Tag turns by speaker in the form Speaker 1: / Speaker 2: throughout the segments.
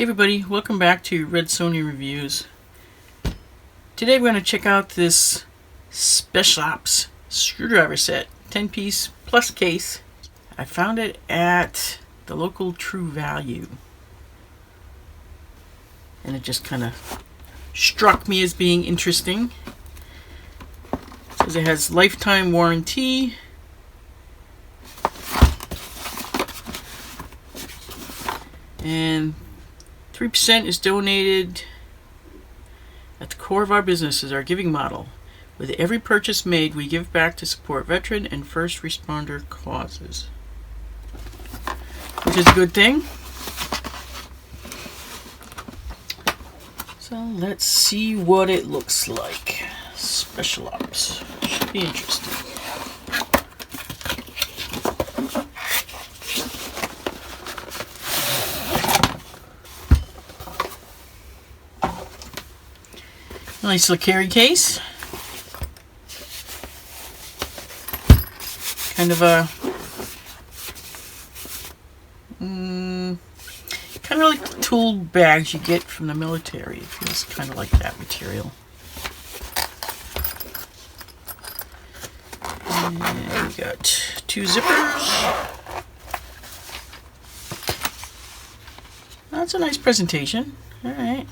Speaker 1: Hey everybody, welcome back to Red Sony Reviews. Today we're going to check out this SpecOps Screwdriver Set, 10-piece plus case. I found it at the local True Value. And it just kind of struck me as being interesting. It says it has lifetime warranty. And 3% is donated. At the core of our business is our giving model. With every purchase made, we give back to support veteran and first responder causes. Which is a good thing. So let's see what it looks like. SpecOps. Should be interesting. Nice little carry case. Kind of a kind of like the tool bags you get from the military. It feels kind of like that material. And we got two zippers. That's a nice presentation. All right.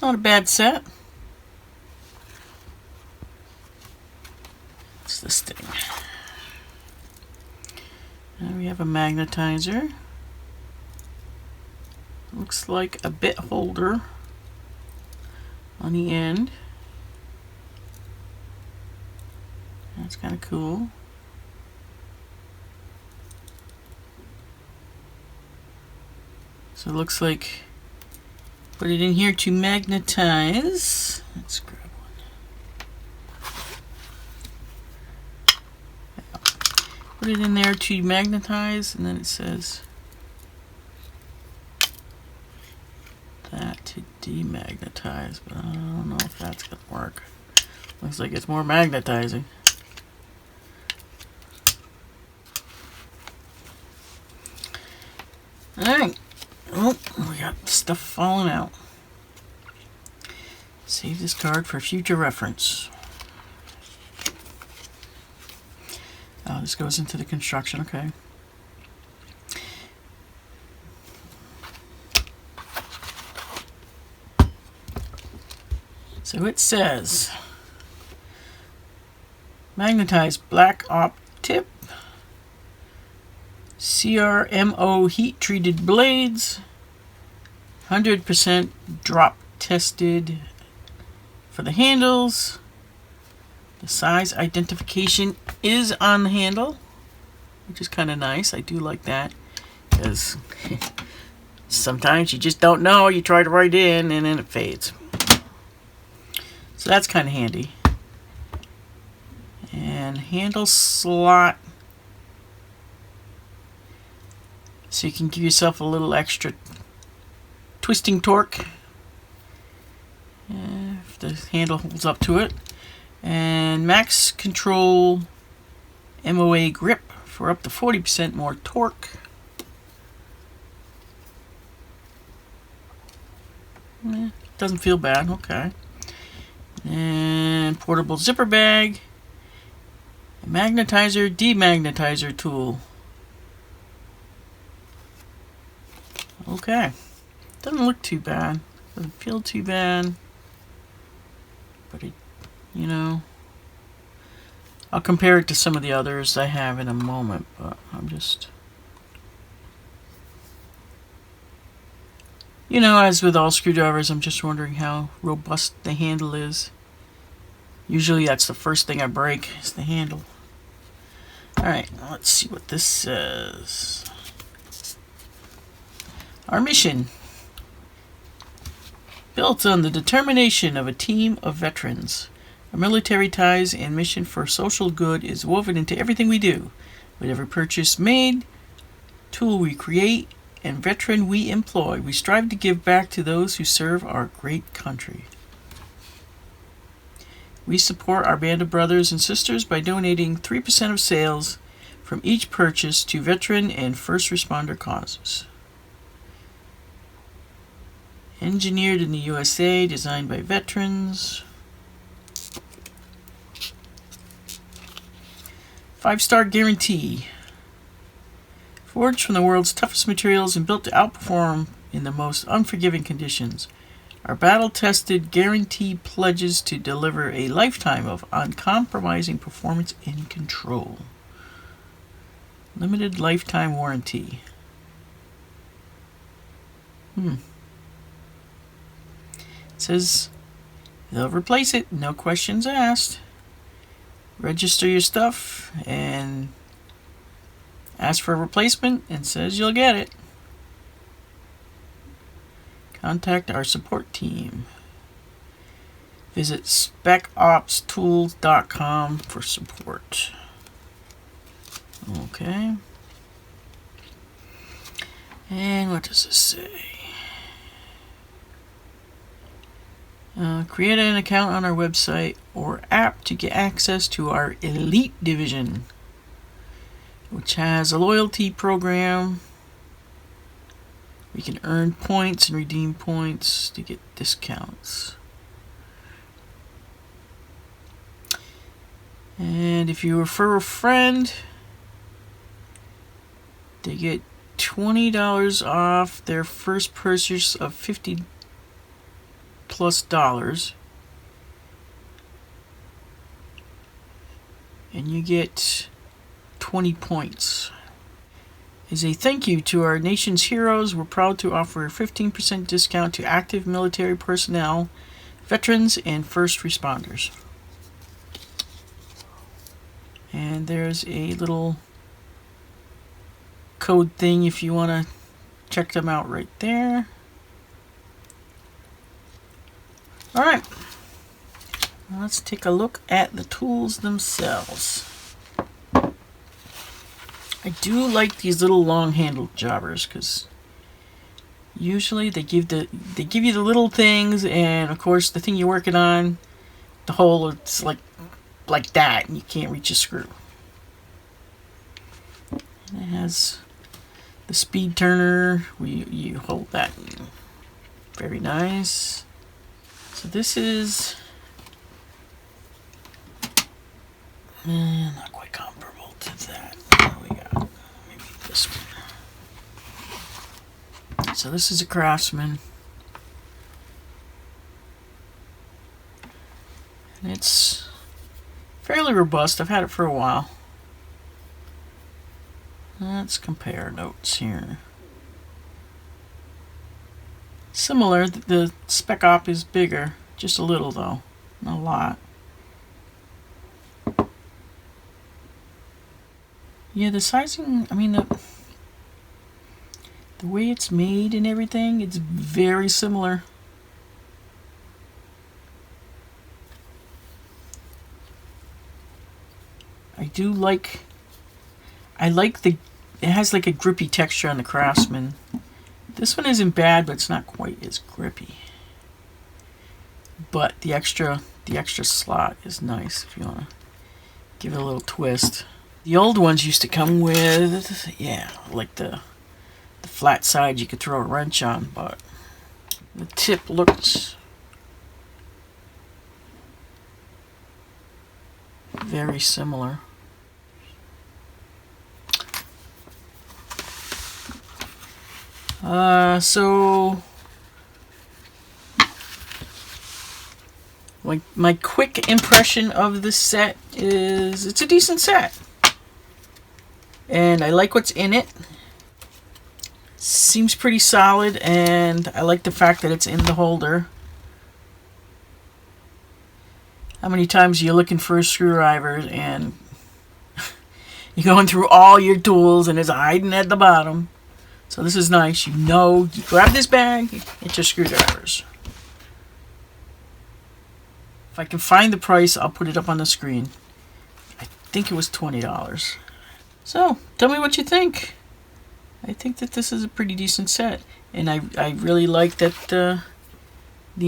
Speaker 1: Not a bad set. What's this thing? Now we have a magnetizer. Looks like a bit holder on the end. That's kind of cool. So it looks like put it in here to magnetize. Let's grab one. Put it in there to magnetize, and then it says that to demagnetize, but I don't know if that's gonna work. Looks like it's more magnetizing. Alright. Oh, we got stuff falling out. Save this card for future reference. Oh, this goes into the construction, okay. So it says magnetized black op tip, CRMO heat treated blades, 100% drop tested for the handles. The size identification is on the handle, which is kind of nice. I do like that, because sometimes you just don't know. You try to write in and then it fades. So that's kind of handy. And handle slot, so you can give yourself a little extra twisting torque if the handle holds up to it. And max control MOA grip for up to 40% more torque. Doesn't feel bad, okay. And portable zipper bag, a magnetizer, demagnetizer tool. Okay, doesn't look too bad, doesn't feel too bad, but it, you know, I'll compare it to some of the others I have in a moment, but I'm just, you know, as with all screwdrivers, I'm just wondering how robust the handle is. Usually that's the first thing I break, is the handle. Alright, let's see what this says. Our mission, built on the determination of a team of veterans. Our military ties and mission for social good is woven into everything we do. With every purchase made, tool we create, and veteran we employ, we strive to give back to those who serve our great country. We support our band of brothers and sisters by donating 3% of sales from each purchase to veteran and first responder causes. Engineered in the USA, designed by veterans. 5-star guarantee. Forged from the world's toughest materials and built to outperform in the most unforgiving conditions. Our battle-tested guarantee pledges to deliver a lifetime of uncompromising performance and control. Limited lifetime warranty. It says they'll replace it, no questions asked. Register your stuff and ask for a replacement, and says you'll get it. Contact our support team. Visit SpecOpsTools.com for support. Okay. And what does this say? Create an account on our website or app to get access to our Elite Division, which has a loyalty program. We can earn points and redeem points to get discounts. And if you refer a friend, they get $20 off their first purchase of $50+ and you get 20 points. As a thank you to our nation's heroes, we're proud to offer a 15% discount to active military personnel, veterans, and first responders. And there's a little code thing if you want to check them out right there. Alright, let's take a look at the tools themselves. I do like these little long-handled jobbers because usually they give you the little things, and of course the thing you're working on, the hole, it's like that, and you can't reach a screw. And it has the speed turner. You hold that. Very nice. So this is not quite comparable to that. What we got? Maybe this one. So this is a Craftsman. And it's fairly robust. I've had it for a while. Let's compare notes here. Similar, the SpecOp is bigger, just a little though, not a lot. Yeah, the sizing, I mean the way it's made and everything, it's very similar. I like it has like a grippy texture on the Craftsman. This one isn't bad, but it's not quite as grippy. But the extra slot is nice if you want to give it a little twist. The old ones used to come with, like the flat side you could throw a wrench on, but the tip looks very similar. So my quick impression of this set is it's a decent set. And I like what's in it. Seems pretty solid, and I like the fact that it's in the holder. How many times are you looking for a screwdriver and you're going through all your tools and it's hiding at the bottom? So this is nice. You grab this bag, get your screwdrivers. If I can find the price, I'll put it up on the screen. I think it was $20. So, tell me what you think. I think that this is a pretty decent set. And I really like that the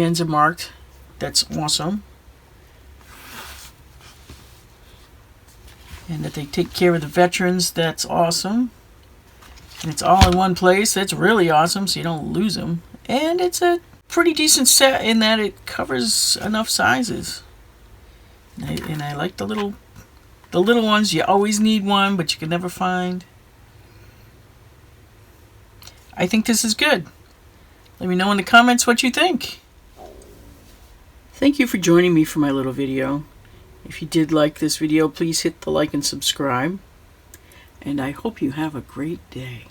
Speaker 1: ends are marked. That's awesome. and that they take care of the veterans. That's awesome. And it's all in one place. That's really awesome, so you don't lose them. And it's a pretty decent set in that it covers enough sizes. And I like the little ones. You always need one, but you can never find. I think this is good. Let me know in the comments what you think. Thank you for joining me for my little video. If you did like this video, please hit the like and subscribe. And I hope you have a great day.